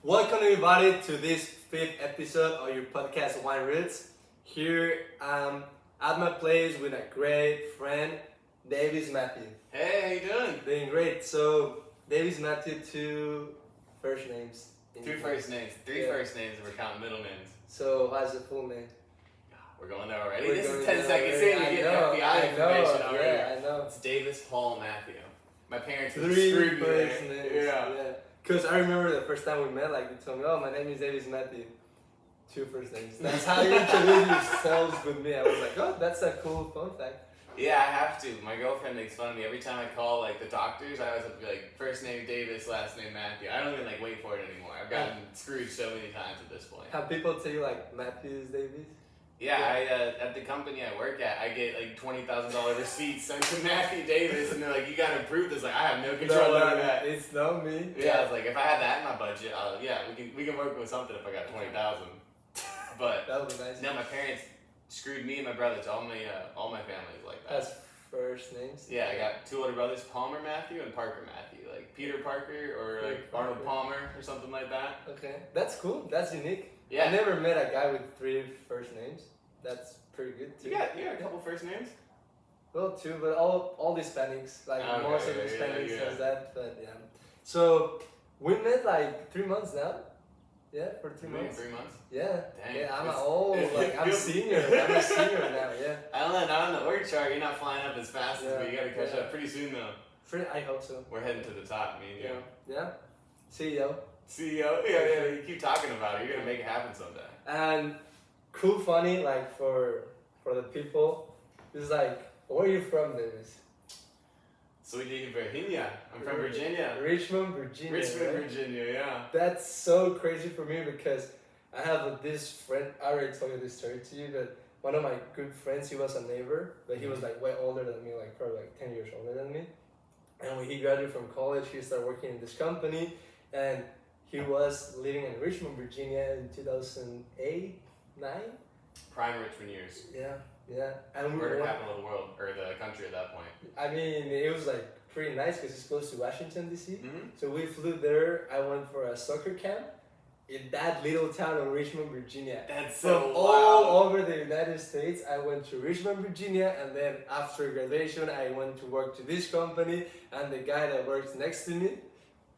Welcome everybody to this 5th episode of your podcast Wine Roots. Here at my place with a great friend, Mathew. Hey, how you doing? Doing great. So Mathew, two first names. Two first names, three first names, and we're counting middle names. So what's the full name? We're going there already. We're this going is 10 there seconds already. in. You're getting FBI information already. Yeah, I know. It's Davis, Paul, Mathew. My parents Three screwed me first there. names. Yeah. Because I remember the first time we met, like you told me, oh, my name is Mathew. Two first names. That's how you introduce yourselves with me. I was like, oh, that's a cool fun fact. Yeah, I have to. My girlfriend makes fun of me every time I call like the doctors. I always have to be like, first name Davis, last name Mathew. I don't even like wait for it anymore. I've gotten screwed so many times at this point. Have people tell you like Matthews Davis? Yeah, I at the company I work at, I get like $20,000 receipts sent to Mathew Davis, and they're like, "You gotta approve this." Like, I have no control over that. It's not me. Yeah, I was like, if I had that in my budget, we can work with something if I got 20,000. But that would be nice. no, my parents screwed me and my brothers. All my family is like that. That's first names. Yeah, I got two older brothers, Palmer Mathew and Parker Mathew, like Peter Parker or like Arnold Palmer or something like that. Okay, that's cool. That's unique. Yeah, I never met a guy with three first names. That's pretty good too. You got a couple first names. Well, two, but all the Hispanics, like Okay, most of the Hispanics yeah. has that. But yeah, so we met like 3 months now. Yeah, for 3 months. 3 months. Yeah. Dang, Yeah, I'm it's- old. Like I'm senior. I'm a senior now. Yeah. I don't know. Not on the org chart. You're not flying up as fast as Yeah, me. You got to catch yeah. up pretty soon though. I hope so. We're heading to the top, me and you. Yeah. CEO. CEO, yeah, you keep talking about it. You're gonna make it happen someday. And cool, funny, like for the people, it's like, where are you from, Davis? Soy de Virginia. I'm from Virginia. Richmond, Virginia. Richmond, right? Virginia, yeah. That's so crazy for me because I have this friend. I already told you this story to you, but one of my good friends, he was a neighbor, but he was like way older than me, like probably like 10 years older than me. And when he graduated from college, he started working in this company, and he was living in Richmond, Virginia in 2008, 9. Prime Richmond years. Yeah. And we Murder were, capital of the world, or the country at that point. I mean, it was like pretty nice because it's close to Washington, D.C. Mm-hmm. So we flew there. I went for a soccer camp in that little town of Richmond, Virginia. That's From so all over the United States, I went to Richmond, Virginia, and then after graduation, I went to work to this company, and the guy that works next to me,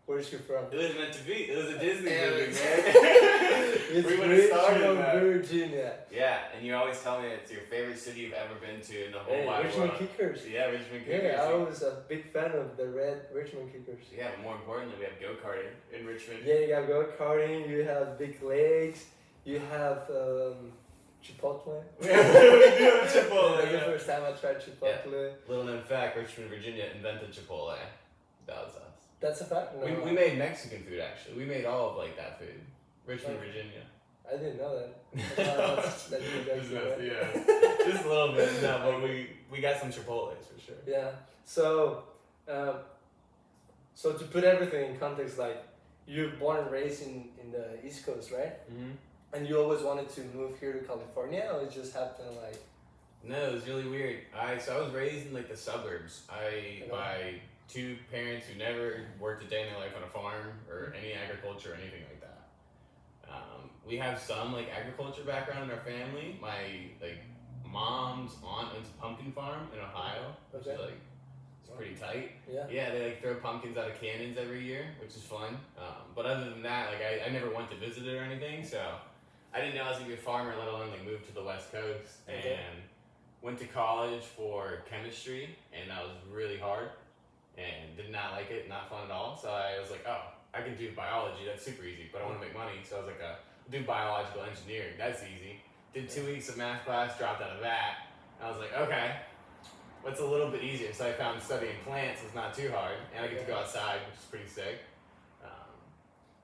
where's he from? It was meant to be. It was a Disney Yeah. movie, man. It's We would've started Richmond, that. Virginia. Yeah, and you always tell me it's your favorite city you've ever been to in the whole Hey, wide Richmond world. Kickers. Yeah, Richmond Kickers. Yeah, I was a big fan of the red Richmond Kickers. Yeah, but more importantly, we have go-karting in Richmond. Yeah, you got go-karting, you have big legs, you have Chipotle. We do have Chipotle. That's the Yeah. first time I tried Chipotle. Little known fact, Richmond, Virginia invented Chipotle. That was us. That's a fact? No. We made Mexican food actually. We made all of like that food. Richmond, Oh. Virginia. I didn't know that. That's you guys do, right? Yeah. Just a little bit. No, but we got some Chipotles for sure. Yeah. So, so to put everything in context, like you're born and raised in the East Coast, right? Mm-hmm. And you always wanted to move here to California, or it just happened like? No, it was really weird. I was raised in like the suburbs. By two parents who never worked a day in their life on a farm or any agriculture or anything like that. We have some like agriculture background in our family. My like mom's aunt owns a pumpkin farm in Ohio, which is like it's pretty tight. Yeah. Yeah, they like throw pumpkins out of cannons every year, which is fun. But other than that, like I never went to visit it or anything, so I didn't know I was gonna be a farmer, let alone like move to the West Coast. Okay. And went to college for chemistry, and that was really hard, and did not like it, not fun at all. So I was like, oh, I can do biology, that's super easy, but I want to make money. So I was like, do biological engineering, that's easy. Did 2 weeks of math class, dropped out of that. I was like, okay, what's a little bit easier? So I found studying plants was not too hard, and I get to go outside, which is pretty sick.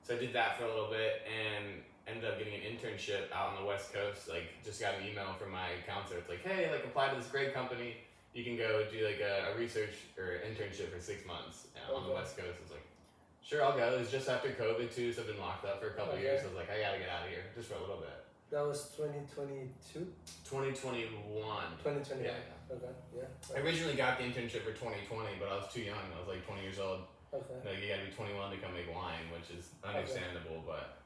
So I did that for a little bit, and ended up getting an internship out on the West Coast. Like, just got an email from my counselor. It's like, hey, like apply to this great company. You can go do like a research or internship for 6 months on the West Coast. I was like, sure, I'll go. It was just after COVID too, so I've been locked up for a couple years. So I was like, I gotta get out of here just for a little bit. That was 2022? 2021. 2021. Yeah. Okay, yeah. I originally got the internship for 2020, but I was too young. I was like 20 years old. Okay. Like, you gotta be 21 to come make wine, which is understandable, but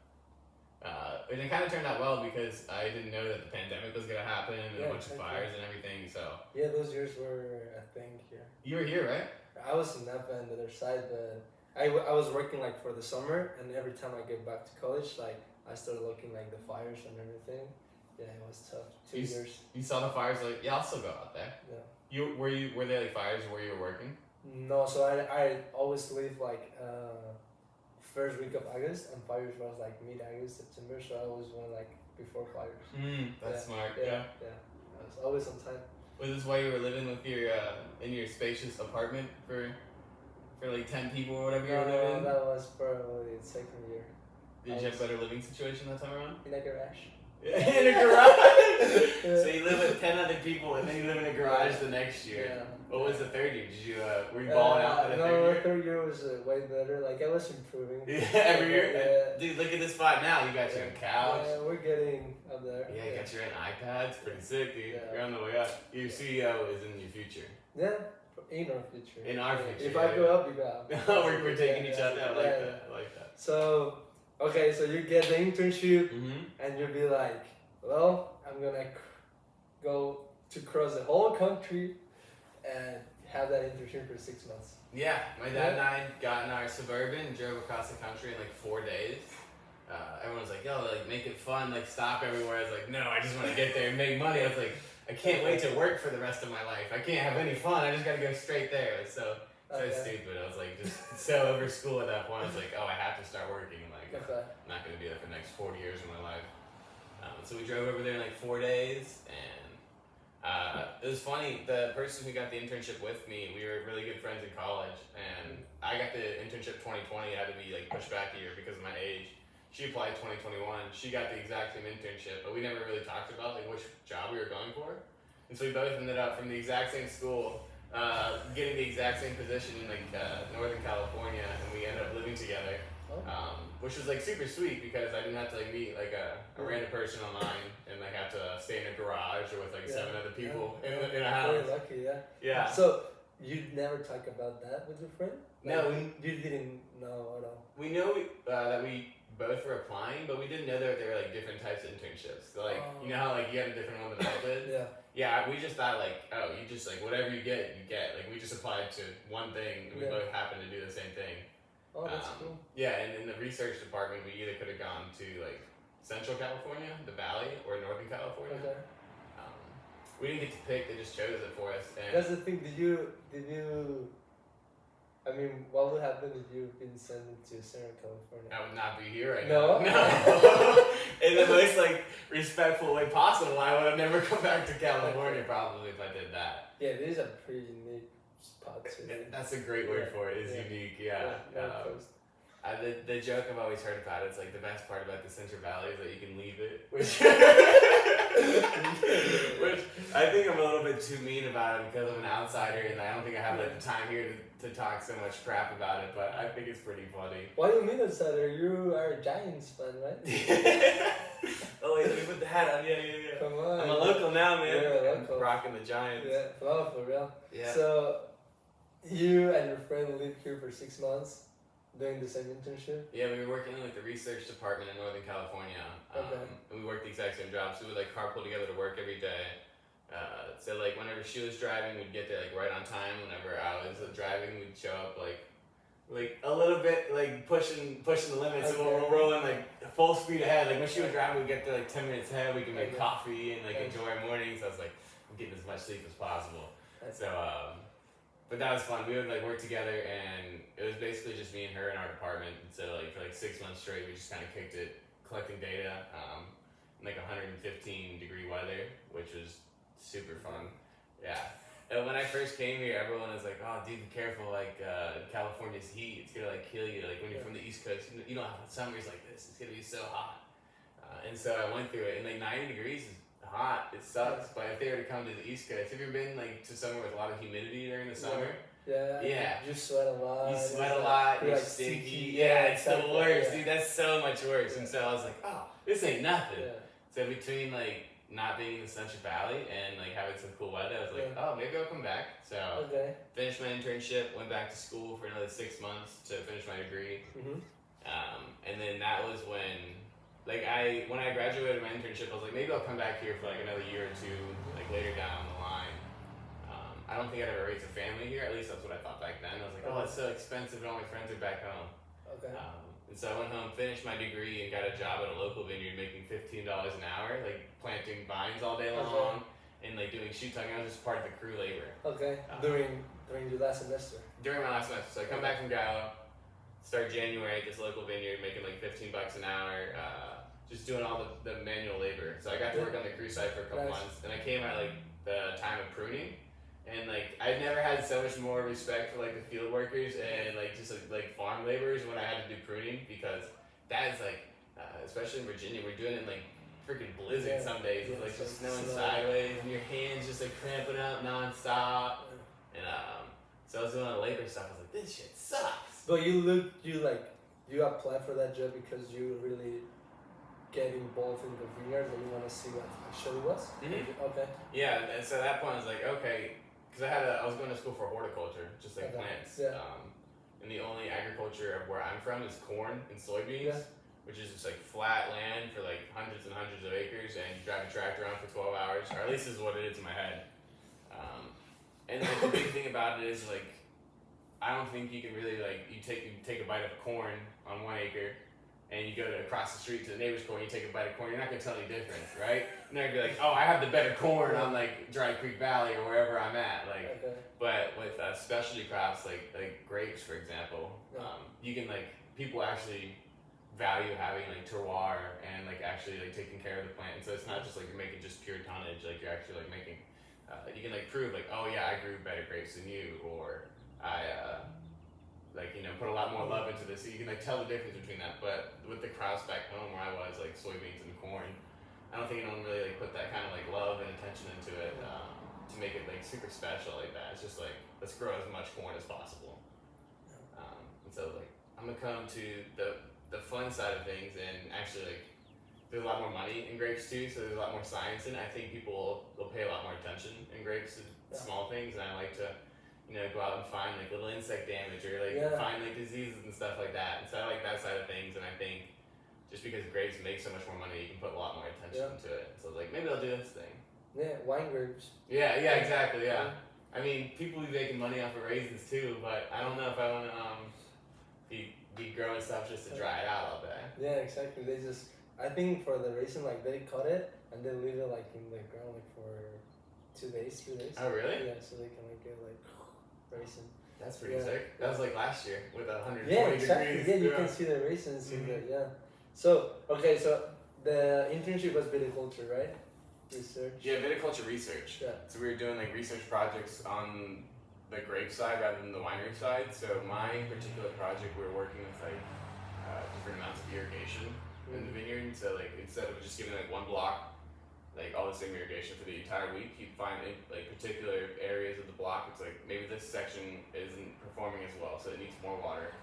and it kind of turned out well because I didn't know that the pandemic was gonna happen and a bunch of fires and everything. So yeah, those years were a thing here. you were here, right? I was in Napa on the other side, but I was working like for the summer, and every time I get back to college, like I started looking like the fires and everything. Yeah, it was tough. 2 years. You saw the fires, like yeah, I'll still go out there. Yeah. Were there like fires where you were working? No, so I always leave like first week of August, and fires was like mid-August, September. So I always went like before fires. That's smart. Yeah. I was always on time. Was this why you were living with your in your spacious apartment for like 10 people or whatever you were living in? No, that was probably the second year. Did you have a better living situation that time around? In a garage. In a garage. So you live with 10 other people, and then you live in a garage the next year. Yeah. What was the third year? Did you were you balling out for the third year? No, the third year was way better. Like I was improving. Every year. Yeah. Dude, look at this spot now. You got your own couch. Yeah, we're getting up there. Yeah, you got your own iPad. It's pretty sick, dude. Yeah. You're on the way up. Your CEO is in your future. Yeah, in our future. In our future. If I go up, you go up. we're taking each other. I like that. I like that. So, okay, so you get the internship, Mm-hmm. and you'll be like, well, I'm gonna go to cross the whole country and have that internship for 6 months. Yeah, my dad and I got in our Suburban and drove across the country in like 4 days. Everyone's like, yo, like make it fun, like stop everywhere. I was like, no, I just want to get there and make money. I was like, I can't wait to work for the rest of my life. I can't have any fun. I just gotta go straight there. Like, so stupid. I was like just so over school at that point. I was like, oh, I have to start working. Like, I'm not gonna be there for the next 40 years of my life. So we drove over there in like 4 days, and it was funny. The person who got the internship with me, we were really good friends in college, and I got the internship 2020. It had to be like pushed back a year because of my age. She applied 2021. She got the exact same internship, but we never really talked about like which job we were going for. And so we both ended up from the exact same school, getting the exact same position in like Northern California, and we ended up living together. Which was like super sweet because I didn't have to like meet like a random person online and like have to stay in a garage or with like 7 other people in a house. Very lucky, Yeah. So you never talk about that with your friend? Like, No, you didn't know at all. we know that we both were applying, but we didn't know that there were like different types of internships. So, like you know how like you had a different one than I did. Yeah, we just thought like, oh, you just like whatever you get, you get. Like we just applied to one thing and we both happened to do the same thing. Oh, that's cool. Yeah, and in the research department, we either could have gone to like Central California, the Valley, or Northern California. Okay. We didn't get to pick; they just chose it for us. And That's the thing. Did you? I mean, what would happen if you've been sent to Central California? I would not be here right now. No. In the most like respectful way possible, I would have never come back to California probably if I did that. Yeah, this is a pretty unique spot too. That's a great word for it. It's unique. Yeah. The joke I've always heard about it is like the best part about the Central Valley is that you can leave it, which I think I'm a little bit too mean about it because I'm an outsider and I don't think I have like the time here to talk so much crap about it, but I think it's pretty funny. Why do you mean outsider? You are a Giants fan, right? Oh wait, let me put the hat on. Yeah. Come on. I'm a local now, man. You're a local. Rocking the Giants. Yeah, well, for real. Yeah. So, you and your friend lived here for 6 months doing the same internship? Yeah, we were working in like the research department in Northern California. And we worked the exact same job, so we would like carpool together to work every day. So like whenever she was driving, we'd get there like right on time. Whenever I was driving, we'd show up like a little bit like pushing the limits. So we're rolling like full speed ahead. Like when she was driving, we'd get there like 10 minutes ahead. We could make coffee and like enjoy our mornings. So I was like, I'm getting as much sleep as possible. So but that was fun. We would like work together, and it was basically just me and her in our department. And so like for like 6 months straight, we just kind of kicked it, collecting data, in like 115-degree weather, which was super fun. Yeah. And when I first came here, everyone was like, "Oh, dude, be careful! Like California's heat, it's gonna like kill you. Like when you're from the East Coast, you don't have summers like this. It's gonna be so hot." And so I went through it, and like 90 degrees is hot. It sucks. But if they were to come to the East Coast, have you ever been like to somewhere with a lot of humidity during the summer? Yeah. You sweat a lot. You sweat a lot. You're like sticky. Yeah, it's the worst, dude. That's so much worse. And so I was like, "Oh, this ain't nothing." So between like not being in the Central Valley and like having some cool weather, I was like, oh, maybe I'll come back. So finished my internship, went back to school for another 6 months to finish my degree. And then that was when when I graduated my internship, I was like, maybe I'll come back here for like another year or two, like later down the line. I don't think I'd ever raise a family here. At least that's what I thought back then. I was like, oh, it's so expensive, and all my friends are back home. Okay. And so I went home, finished my degree, and got a job at a local vineyard making $15 an hour, like planting vines all day long, and like doing shoot tugging. I was just part of the crew labor. Okay. During your last semester. During my last semester, so I come back from Gallo, start January at this local vineyard, making like $15 an hour, just doing all the manual labor. So I got to work on the crew side for a couple months, and I came at like the time of pruning, and like I've never had so much more respect for like the field workers and like just like farm laborers when I had to do pruning, because that's like, especially in Virginia, we're doing it in like freaking blizzard some days, with like just snowing sideways, and your hands just like cramping up nonstop, and so I was doing all the labor stuff. I was like, this shit sucks. But you apply for that job because you really get involved in the vineyard and you want to see what it actually was? Mm-hmm. Okay. Yeah, and so at that point I was like, okay, because I was going to school for horticulture, just like plants. Yeah. And the only agriculture of where I'm from is corn and soybeans, which is just like flat land for like hundreds and hundreds of acres, and you drive a tractor around for 12 hours, or at least this is what it is in my head. And like, the big thing about it is like, I don't think you can really like, you take a bite of corn on 1 acre, and you go to across the street to the neighbor's corn, you take a bite of corn, you're not gonna tell any difference, right? You're not gonna be like, oh, I have the better corn on like Dry Creek Valley or wherever I'm at, like. But with specialty crops like grapes, for example, you can like, people actually value having like terroir and like actually like taking care of the plant, and so it's not just like you're making just pure tonnage, like you're actually like making. You can like prove like, oh yeah, I grew better grapes than you, or I put a lot more love into this. So you can like tell the difference between that. But with the crops back home where I was, like soybeans and corn, I don't think anyone really like put that kind of like love and attention into it to make it like super special like that. It's just like, let's grow as much corn as possible. And so like I'm gonna come to the fun side of things, and actually like, there's a lot more money in grapes too, so there's a lot more science in it. I think people will pay a lot more attention in grapes to small things, and I like to, go out and find like little insect damage or like find like diseases and stuff like that. And so I like that side of things, and I think just because grapes make so much more money, you can put a lot more attention into it. So like, maybe I'll do this thing. Yeah, wine grapes. Yeah, exactly, yeah. I mean, people be making money off of raisins too, but I don't know if I want to be growing stuff just to dry it out all day. Yeah, exactly. I think for the raisin, like they cut it and they leave it like in the ground like for 2 days, 3 days. Oh really? Yeah, so they can like get like raisin. That's pretty sick. That was like last year with 120 exactly. degrees. Yeah, you can see the raisins in the So the internship was viticulture, right? Research. Yeah, viticulture research. Yeah. So we were doing like research projects on the grape side rather than the winery side. So my particular project, we were working with like different amounts of irrigation in the vineyard. So like, instead of just giving like one block like all the same irrigation for the entire week, you find like particular areas of the block. It's like, maybe this section isn't performing as well, so it needs more water.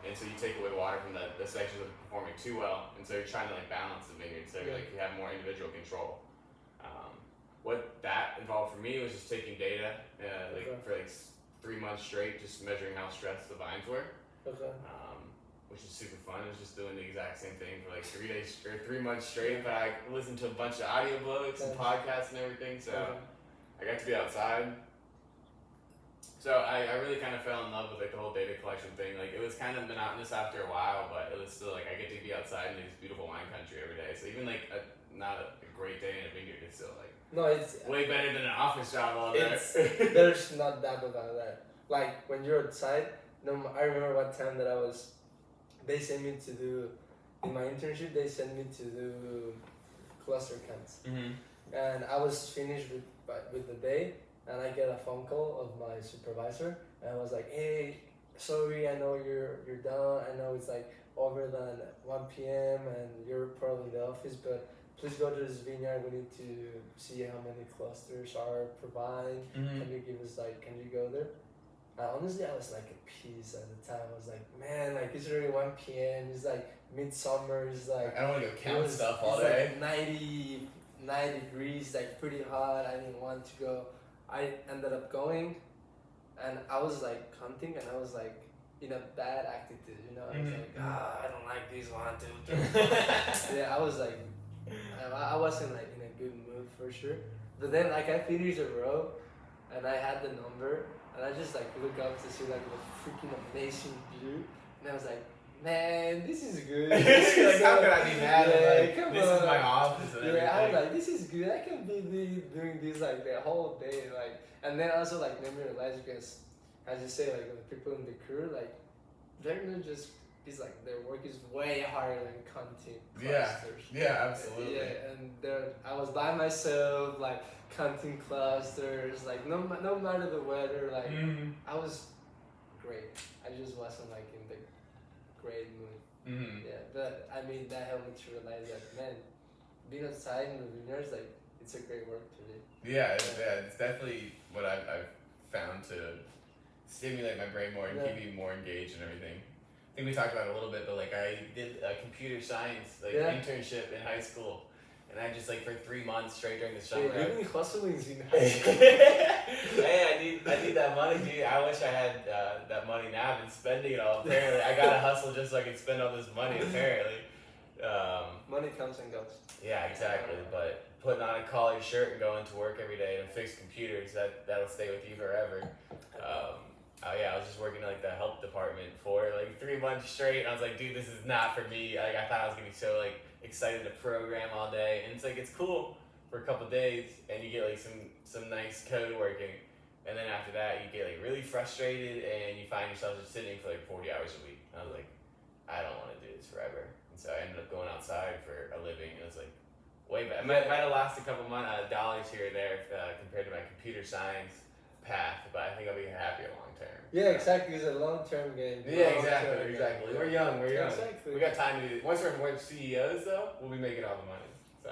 And so you take away water from the sections that are performing too well, and so you're trying to like balance the vineyard, so like you have more individual control. What that involved for me was just taking data, for like 3 months straight, just measuring how stressed the vines were. Which is super fun. It was just doing the exact same thing for like 3 days or 3 months straight, but I listened to a bunch of audiobooks and podcasts and everything, so I got to be outside. So I really kind of fell in love with like the whole data collection thing. Like, it was kind of monotonous after a while, but it was still like, I get to be outside in this beautiful wine country every day. So even like not a great day in a vineyard, it's still like it's way better than an office job all day. There's not that about that. Like when you're outside, I remember one time that they sent me to do, in my internship, they sent me to do cluster camps. And I was finished with the day, and I get a phone call of my supervisor, and I was like, hey, sorry, I know you're done, I know it's like over than 1 p.m. and you're probably in the office, but please go to this vineyard, we need to see how many clusters are providing, can you go there? Honestly, I was like at peace at the time. I was like, man, like it's already 1 p.m. It's like midsummer. It's like I don't want to go count stuff all day. Like 90 degrees, like pretty hot. I didn't want to go. I ended up going, and I was like counting, and I was like, in a bad attitude, you know. I was like, I don't like this 1, 2, 3. Yeah, I was like, I wasn't like in a good mood for sure. But then like I finished the row, and I had the number, and I just like look up to see like the freaking amazing view, and I was like, man, this is good. Like, how could I be mad? Like, come this on. is my office. And Yeah, I was everything. like, this is good. I can be doing this like the whole day, like, and then also like made me realize because, as you say, like the people in the crew, like, they're not just. It's like their work is way harder than counting clusters. Yeah, absolutely. Yeah, and I was by myself, like counting clusters, like no matter the weather, like I was great. I just wasn't like in the great mood. Yeah, but I mean that helped me to realize that, man, being outside in the vineyards, like it's a great work to do. Yeah, it's definitely what I've found to stimulate my brain more and keep me more engaged and everything. I think we talked about it a little bit, but like I did a computer science internship in high school, and I just like for 3 months straight during the summer. You're doing hustlings in high school. Hey, I need that money, dude. I wish I had that money now. I've been spending it all. Apparently, I gotta hustle just so I can spend all this money. Apparently, money comes and goes. Yeah, exactly. But putting on a collared shirt and going to work every day to fix computers, that'll stay with you forever. Oh yeah, I was just working in like the help department for like 3 months straight, and I was like, dude, this is not for me. Like I thought I was gonna be so like excited to program all day, and it's like it's cool for a couple days, and you get like some nice code working, and then after that you get like really frustrated, and you find yourself just sitting for like 40 hours a week. And I was like, I don't want to do this forever, and so I ended up going outside for a living, and it was like way better. It might have lasted a couple dollars here or there compared to my computer science path, but I think I'll be happier long term. Yeah, exactly. It's a long-term game. Yeah, exactly. We're young. Exactly. We got time to do it. Once we're CEOs, though, we'll be making all the money. So.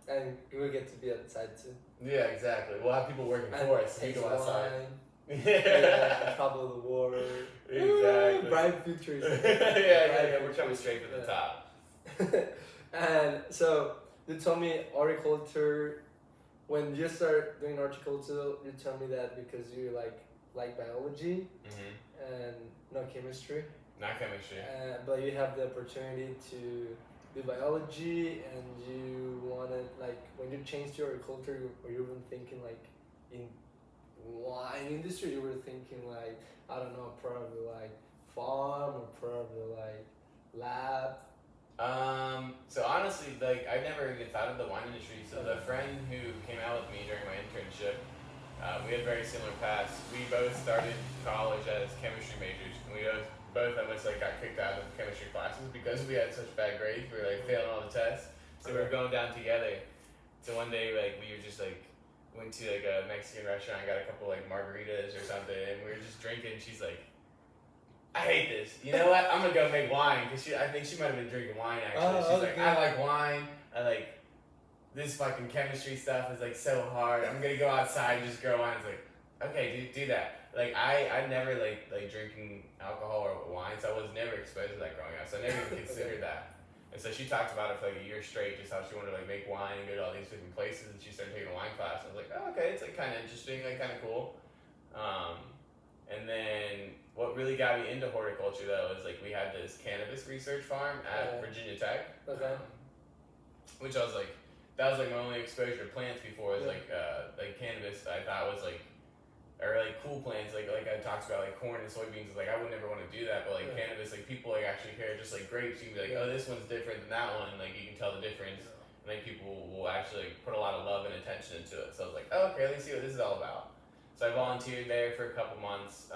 Yeah, and we'll get to be outside too. Yeah, exactly. We'll have people working for us. We go outside. Yeah, trouble the water. Exactly. Bright futures. Yeah, we're coming straight to the top. And so you told me horticulture. When you start doing horticulture, you tell me that because you like biology and not chemistry. Not chemistry. But you have the opportunity to do biology, and you wanted like when you changed your horticulture, were you even thinking like in wine industry? You were thinking like I don't know, probably like farm or probably like lab. So honestly, like I never even thought of the wine industry. So the friend who came out with me during my internship, we had very similar paths. We both started college as chemistry majors, and we both of us like got kicked out of chemistry classes because we had such bad grades. We were like failing all the tests, so we were going down together. So one day, like we were just like went to like a Mexican restaurant, got a couple like margaritas or something, and we were just drinking. She's like, I hate this. You know what? I'm gonna go make wine because I think she might have been drinking wine actually. She's like, I like wine. I like this fucking chemistry stuff is like so hard. I'm gonna go outside and just grow wine. It's like, okay, do that. Like I never like drinking alcohol or wine, so I was never exposed to that growing up. So I never even considered that. And so she talked about it for like a year straight, just how she wanted to like make wine and go to all these different places. And she started taking a wine class. I was like, oh, okay, it's like kind of interesting, like kind of cool. And then what really got me into horticulture though is like we had this cannabis research farm at Virginia Tech, which I was like, that was like my only exposure to plants before. Was like cannabis. I thought was like, or like cool plants. Like I talked about like corn and soybeans. Like I would never want to do that, but like cannabis, like people like actually care. Just like grapes, you can be like, oh, this one's different than that one. Like you can tell the difference. And like people will actually like, put a lot of love and attention into it. So I was like, oh, okay, let me see what this is all about. So I volunteered there for a couple months,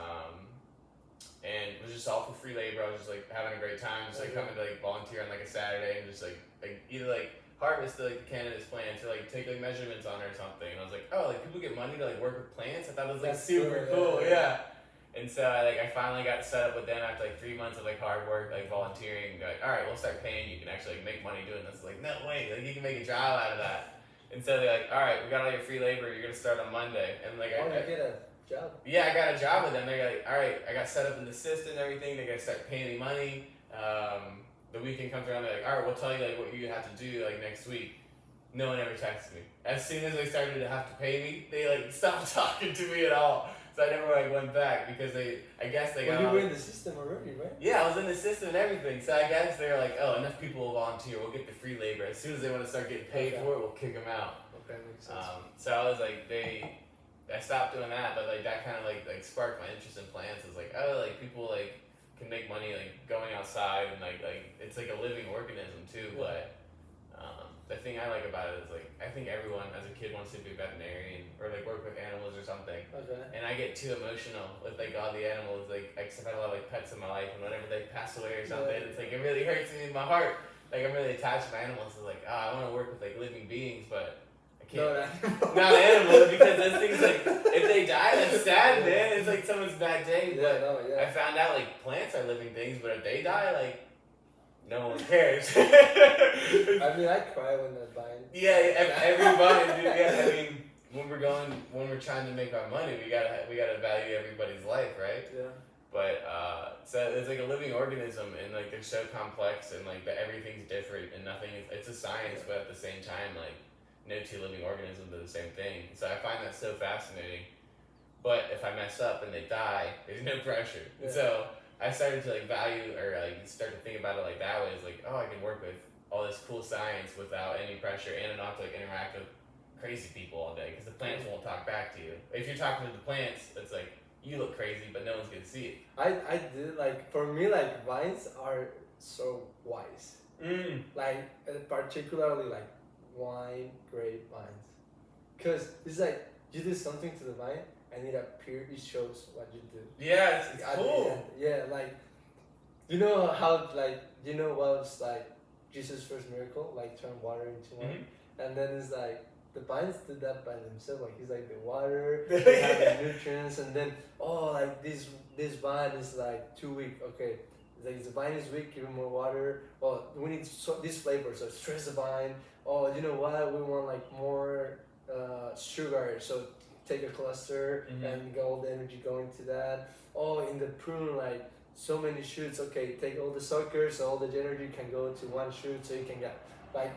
and it was just all for free labor. I was just like having a great time, just like coming to like volunteer on like a Saturday and just like either like harvest like the cannabis plants or like take like measurements on it or something. And I was like, oh, like people get money to like work with plants. I thought it was like super cool, yeah. And so I finally got set up with them after like 3 months of like hard work, like volunteering. They're like, all right, we'll start paying you. You can actually like make money doing this. Like, no way, like you can make a job out of that. And so they're like, all right, we got all your free labor. You're gonna start on Monday. And like, I get a job. Yeah, I got a job with them. They're like, all right, I got set up in the system and everything. They're gonna start paying me money. The weekend comes around. They're like, all right, we'll tell you like what you have to do like next week. No one ever texted me. As soon as they started to have to pay me, they like stopped talking to me at all. So I never like went back because I guess they got. Well, you were in the system already, right? Yeah, I was in the system and everything. So I guess they're like, oh, enough people will volunteer. We'll get the free labor. As soon as they want to start getting paid for it, we'll kick them out. Okay, makes sense. So I was like, I stopped doing that, but like that kind of like sparked my interest in plants. It's like, oh, like people like can make money like going outside and like it's like a living organism too. Yeah. But the thing I like about it is like I think everyone as a kid wants to be a veterinarian or like work with animals or something. Okay. And I get too emotional with like all the animals. Like I've had a lot of like pets in my life, and whenever they pass away or something, it's like it really hurts me in my heart. Like I'm really attached to my animals. So like, I want to work with like living beings, but I can't. Not animals, because those things like if they die, that's sad, man. It's like someone's bad day. But I found out like plants are living things, but if they die, like no one cares. I mean, I cry when I bind. Yeah, every vine, dude. Yeah, I mean, when we're trying to make our money, we gotta value everybody's life, right? Yeah. But so it's like a living organism, and like they're so complex, and like everything's different, and nothing is. It's a science, but at the same time, like no two living organisms are the same thing. So I find that so fascinating. But if I mess up and they die, there's no pressure. Yeah. So I started to like value or like start to think about it like that way. It's like, oh, I can work with all this cool science without any pressure, and not to like interact with crazy people all day, because the plants won't talk back to you. If you're talking to the plants, it's like you look crazy, but no one's gonna see it. I did like, for me, like vines are so wise. Like particularly like wine grape vines, because it's like you do something to the vine and it shows what you do. Yeah, it's cool. Yeah, like you know how like what's like Jesus' first miracle, like turn water into wine, and then it's like the vines did that by themselves. Like he's like the water, they have the nutrients, and then like this vine is like too weak. Okay, like the vine is weak, give it more water. Oh, we need this flavor, so stress the vine. Oh, you know what? We want like more sugar, so take a cluster and get all the energy going to that. Oh, in the prune, like so many shoots. Okay, take all the suckers, so all the energy can go to one shoot, so you can get like.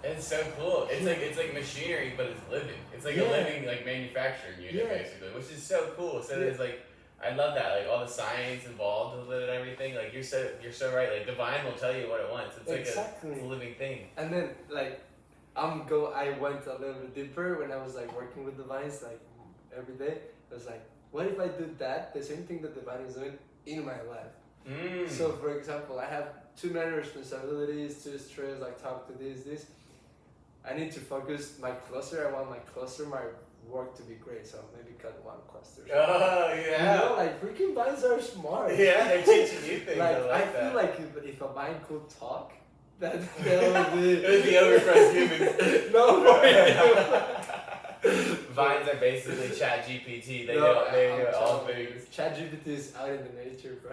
It's so cool. It's like machinery, but it's living. It's like a living like manufacturing unit basically, which is so cool. So it's like I love that, like all the science involved with it and everything. Like you're so right. Like the vine will tell you what it wants. It's like it's a living thing. And then like I went a little bit deeper when I was like working with the vines like every day. I was like, what if I do that, the same thing that the vine is doing in my life? So for example, I have too many responsibilities, too stressed, like talk to this. I need to focus my cluster. I want my work to be great, so maybe cut one cluster. Oh yeah. You know, like freaking vines are smart. Yeah, they're teaching you things. Like I feel like if a vine could talk, that would be. It would be over for us humans. No, Vines are basically ChatGPT. They know all things. ChatGPT is out in the nature, bro.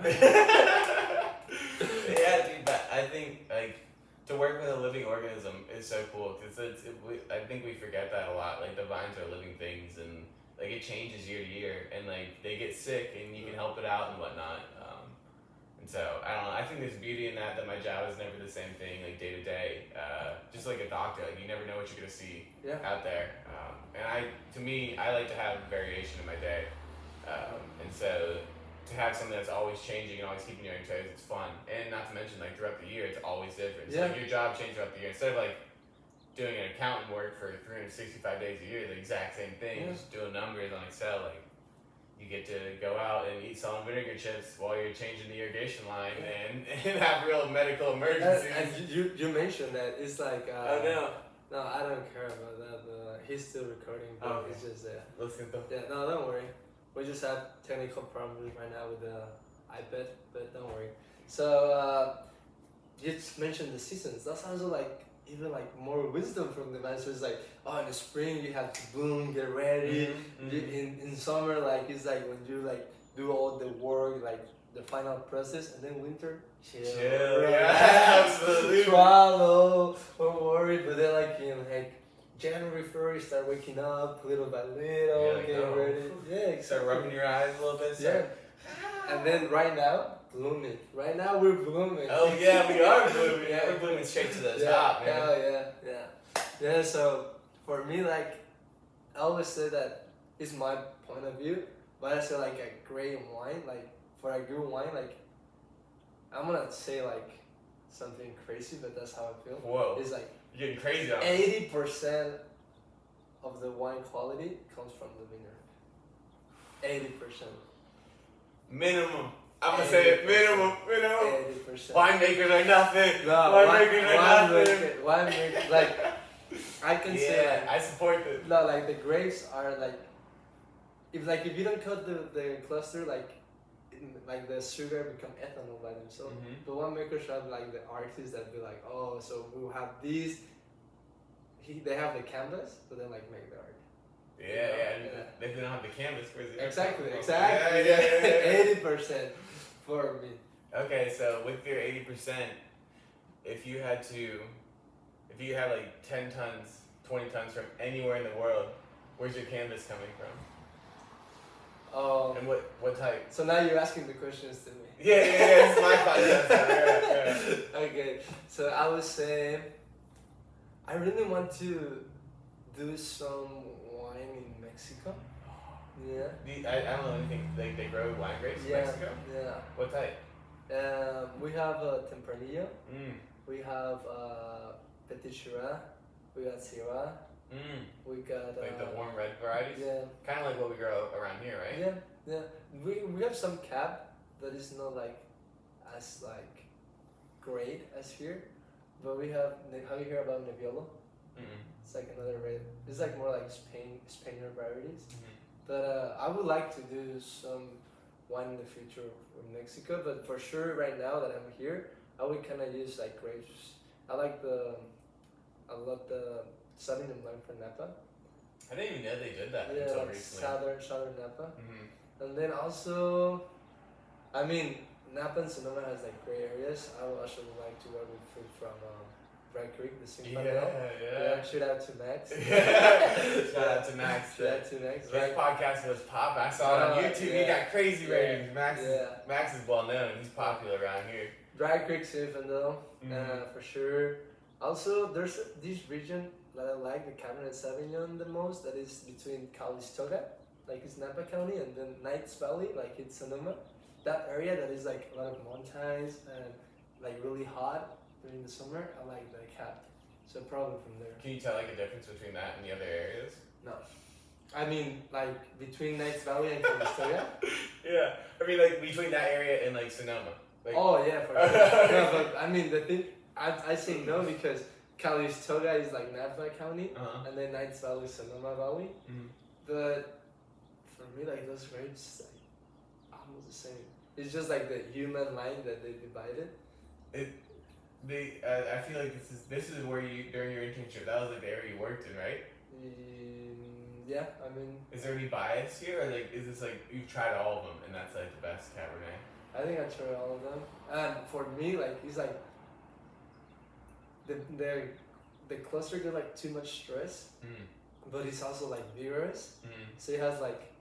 Yeah, dude, but I think like to work with a living organism is so cool, because I think we forget that a lot. Like the vines are living things, and like it changes year to year, and like they get sick, and you can help it out and whatnot. And so I don't know. I think there's beauty in that my job is never the same thing, like day to day. Just like a doctor, like you never know what you're gonna see out there. And I like to have variation in my day, and so. To have something that's always changing and always keeping you on your toes, it's fun. And not to mention, like throughout the year, it's always different. So like, your job changes throughout the year. Instead of like doing an accountant work for 365 days a year, the exact same thing, just doing numbers on Excel. Like you get to go out and eat salt and vinegar chips while you're changing the irrigation line and have real medical emergencies. And you mentioned that it's like. Oh no. No, I don't care about that. He's still recording, but it's just Listen to. Yeah, no, don't worry. We just have technical problems right now with the iPad, but don't worry. So you just mentioned the seasons. That sounds like even like more wisdom from the man. So it's like, in the spring you have to bloom, get ready. In summer, like it's like when you like do all the work, like the final process, and then winter, chill, yeah, absolutely. Travel, don't worry. But then like like. January 1st, start waking up little by little, getting ready. Yeah, exactly. Start rubbing your eyes a little bit. And then right now, blooming. Right now we're blooming. Oh yeah, we are blooming. Yeah, we're blooming straight to the top, man. Hell yeah. So for me, like I always say that it's my point of view, But I say like a great wine, like for a good wine, like I'm gonna say like something crazy, but that's how I feel. Whoa. It's like You're getting crazy on 80% of the wine quality comes from the vineyard. 80%. Minimum. I'm gonna say it. Minimum. 80%. Winemakers are nothing. No, Winemakers are nothing. Winemaker, like I can say Yeah, like I support this. no, like the grapes are like if you don't cut the cluster like the sugar become ethanol by themselves. Mhm. But winemakers have like the artists that be like, oh, so we'll have these. They have the canvas, but then like make the art. Yeah. They don't have the canvas. Where's the Exactly. Yeah. 80% for me. Okay, so with your 80%, if you had like 10 tons, 20 tons from anywhere in the world, where's your canvas coming from? And what type? So now you're asking the questions to me. Yeah, it's my podcast. Yeah. Okay, so I would say I really want to do some wine in Mexico. Yeah. I don't know anything. Like they grow wine grapes in Yeah. Mexico? Yeah. What type? We have Tempranillo. Mm. We have Petit Syrah. We got Syrah. We got Like the warm red varieties? Yeah. Kind of like what we grow around here, right? Yeah. We have some cab that is not like as like great as here, but we have. Have you heard about Nebbiolo? Mm-mm. It's like another red. It's like more like Spaniard varieties. Mm-hmm. But I would like to do some wine in the future in Mexico. But for sure, right now that I'm here, I would kind of use like grapes. I love the Sauvignon Blanc from Napa. I didn't even know they did that Yeah, until like recently. southern Napa. Mm-hmm. And then also, I mean, Napa and Sonoma has like great areas. I would also like to work with food from Dry Creek, the Sinfandel. Yeah. Shout out to Max. Shout out to Max. Shout out to Max. This podcast was pop. I saw it on YouTube. He got crazy ratings. Max is well known. He's popular around here. Dry Creek, Sinfandel, for sure. Also, there's this region that I like, the Cabernet Sauvignon the most. That is between Calistoga, like it's Napa County, and then Knights Valley, like it's Sonoma. That area that is like a lot of mountains and like really hot during the summer. I like the Cab. So probably from there. Can you tell like a difference between that and the other areas? No. I mean, like between Knights Valley and Calistoga. Yeah, I mean like between that area and like Sonoma. Like, oh yeah, for sure. No, but I mean the thing, I say no because Calistoga is like Napa County, and then Knights Valley is Sonoma Valley. Mm-hmm. But for me, like those grades, like almost the same. It's just like the human line that they divided. I feel like this is where you during your internship that was like the area you worked in, right? Yeah, I mean. Is there any bias here, or like is this like you've tried all of them and that's like the best Cabernet? I think I tried all of them, and for me, like it's like the cluster get like too much stress, but it's also like vigorous. So it has like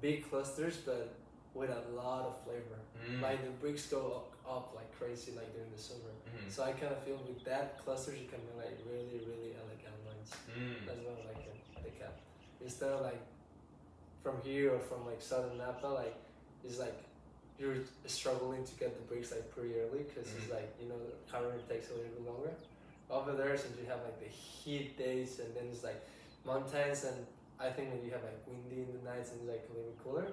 big clusters, but with a lot of flavor. Like the bricks go up like crazy, like during the summer. So I kind of feel with that clusters you can make like really really elegant wines. That's what I like at the Cap. Instead of like from here or from like southern Napa, like it's like you're struggling to get the bricks like pretty early because it's like the Cabernet takes a little bit longer. Over there, since you have like the heat days and then it's like mountains, and I think when you have like windy in the nights and it's like a little bit cooler,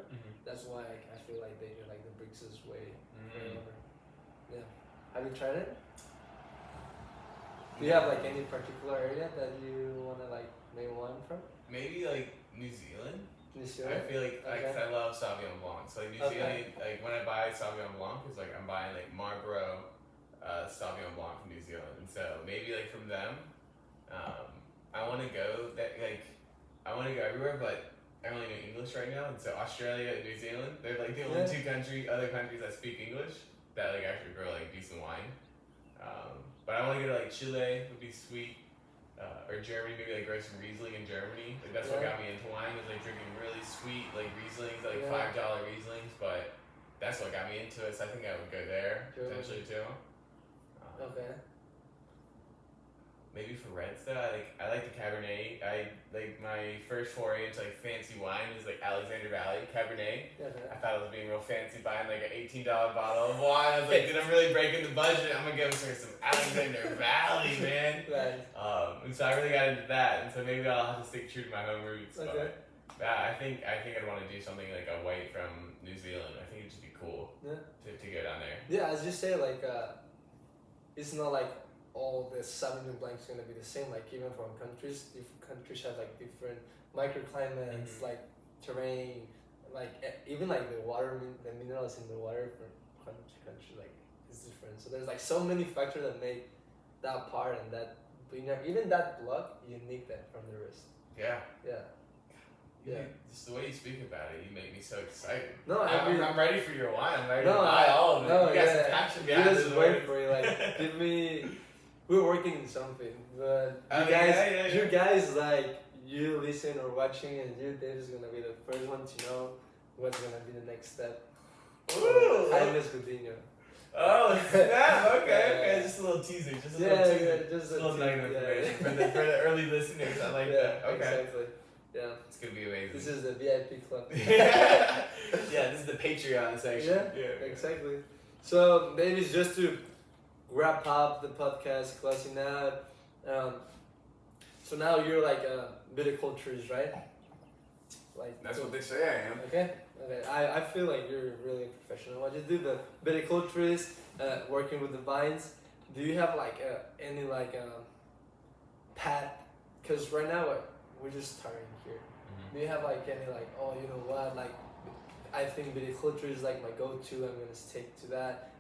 that's why I feel like they get like the bricks is way longer. Yeah. Have you tried it? Do you have like any particular area that you wanna like make one from? Maybe like New Zealand. New Zealand. I feel like cause I love Sauvignon Blanc. So like New Zealand, like when I buy Sauvignon Blanc, it's like I'm buying like Marlborough Sauvignon Blanc from New Zealand, and so maybe like from them, I want to go everywhere, but I only know English right now, and so Australia and New Zealand, they're like the only other countries that speak English that like actually grow like decent wine. But I want to go to like Chile, would be sweet. Or Germany, maybe like grow some Riesling in Germany. Like that's what got me into wine, was like drinking really sweet like Rieslings, like $5 Rieslings. But that's what got me into it. So I think I would go there potentially too. Okay. maybe for reds though, I like the Cabernet. I like my first foray into like fancy wine is like Alexander Valley Cabernet. Okay. I thought I was being real fancy buying like an $18 bottle of wine. I was like, dude, I'm really breaking the budget. I'm gonna give her some Alexander Valley, man. Right. And so I really got into that, and so maybe I'll have to stick true to my home roots. Okay. But I think I'd want to do something like a white from New Zealand. I think it'd just be cool to go down there. Yeah, as you say, like it's not like all the Sauvignon Blanc is gonna be the same. Like even from countries, different countries have like different microclimates, like terrain, like even like the water, the minerals in the water from country to country, like is different. So there's like so many factors that make that part and that even that block unique that from the rest. Yeah. Yeah. Just the way you speak about it, you make me so excited. No, I'm ready for your wine. I'm ready to buy all of it. No, you got some passion behind this. Just wait for it. Like, it. give me. We're working on something, but you you guys, like you listen or watching, and Dave is gonna be the first one to know what's gonna be the next step. Ooh. James Coutinho. Oh snap! Okay. Just a little teaser. Just a little teaser. Just a little nugget of information for the early listeners. I like that. Okay. Exactly. Yeah. It's gonna be amazing. This is the VIP club. Yeah, this is the Patreon section. Yeah. Exactly. So maybe it's just to wrap up the podcast, closing out. So now you're like a viticulturist, right? Like that's what they say I am. Okay. I feel like you're really professional. What you do, the viticulturist, working with the vines. Do you have like any like path? Because right now we're just starting here. Mm-hmm. Do you have like any like, oh, you know what, like I think viticulture is like my go-to. I'm gonna stick to that.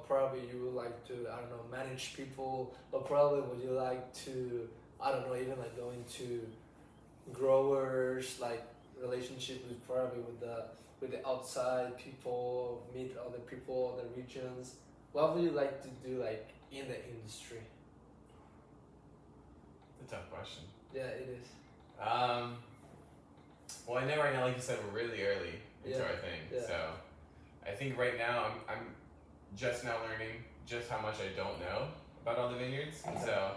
Probably you would like to, I don't know, manage people, or probably would you like to, I don't know, even like go into growers, like relationship with probably with the outside people, meet other people, other regions. What would you like to do like in the industry? It's a tough question. Yeah, it is. Well, I know right now, like you said, we're really early into our thing. Yeah. So I think right now I'm just now learning just how much I don't know about all the vineyards. And so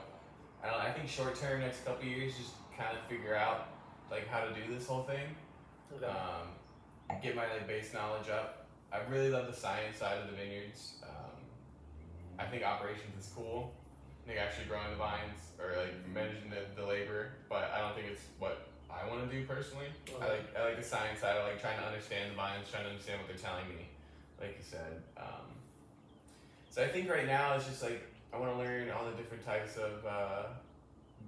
I don't know, I think short term, next couple of years, just kind of figure out like how to do this whole thing. Okay. Get my like base knowledge up. I really love the science side of the vineyards. I think operations is cool. I think actually growing the vines or like managing the labor, but I don't think it's what I want to do personally. Okay. I like the science side. I like trying to understand the vines, trying to understand what they're telling me, like you said. So I think right now it's just like I want to learn all the different types of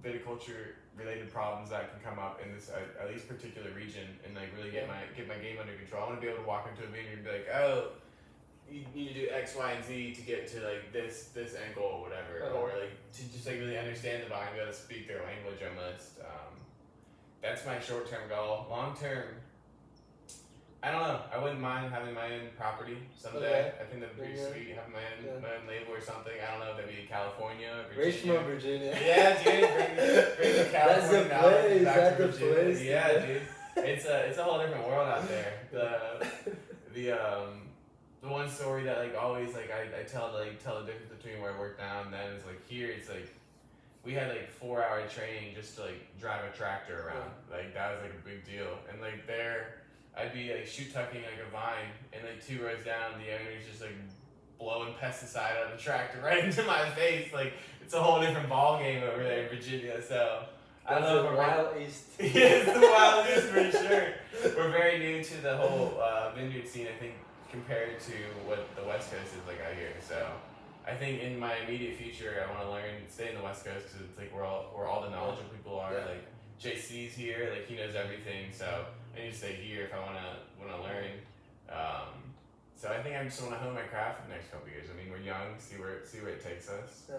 viticulture related problems that can come up in this at least particular region, and like really get my game under control. I want to be able to walk into a vineyard and be like, oh, you need to do X, Y, and Z to get to like this end goal or whatever, or like to just like really understand the vine, be able to speak their language almost. That's my short term goal. Long term, I don't know. I wouldn't mind having my own property someday. I think that'd be pretty sweet. Having my own label or something. I don't know if that'd be California, Virginia. Richmond, Virginia. Yeah, dude. Bring the California knowledge back to Virginia. Place. Yeah, dude. It's a whole different world out there. The one story that like always like I tell the difference between where I work now and then is like here it's like we had like 4-hour training just to like drive a tractor around. Like that was like a big deal. And like there I'd be like shoot tucking like a vine, and like 2 rows down the owner's just like blowing pesticide out of the tractor right into my face. Like it's a whole different ball game over there in Virginia. So I don't know if we're Wild East. Yeah, it's the Wild East for sure. We're very new to the whole vineyard scene, I think, compared to what the West Coast is like out here. So I think in my immediate future, I want to learn, stay in the West Coast because it's like where all the knowledgeable people are. Like JC's here, like he knows everything. So I need to stay here if I want to learn. So I think I just want to hone my craft for the next couple of years. I mean, we're young, see where it takes us.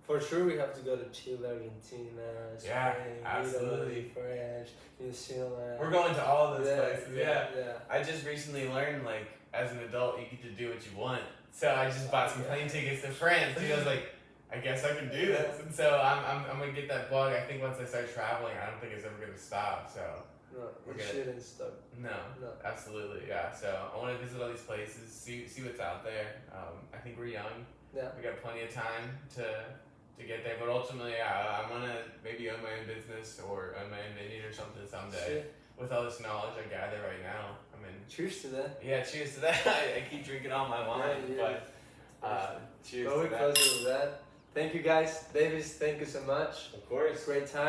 For sure, we have to go to Chile, Argentina, Spain, absolutely. Italy, France, New Zealand. We're going to all of those places. Yeah. I just recently learned, like, as an adult, you get to do what you want. So I just bought some plane tickets to France. Dude, I was like, I guess I can do this. And so I'm gonna get that bug. I think once I start traveling, I don't think it's ever gonna stop. So no, it shouldn't stop. No, absolutely, yeah. So I want to visit all these places, see what's out there. I think we're young. Yeah, we got plenty of time to to get there. But ultimately, I'm gonna maybe own my own business or own my own vineyard or something someday. Shit. With all this knowledge I gather right now, I mean, Cheers to that. yeah, cheers to that. I keep drinking all my wine, Yeah. but cheers Well, we to that. close it with that. Thank you guys. Davis, thank you so much. Of course. Great time.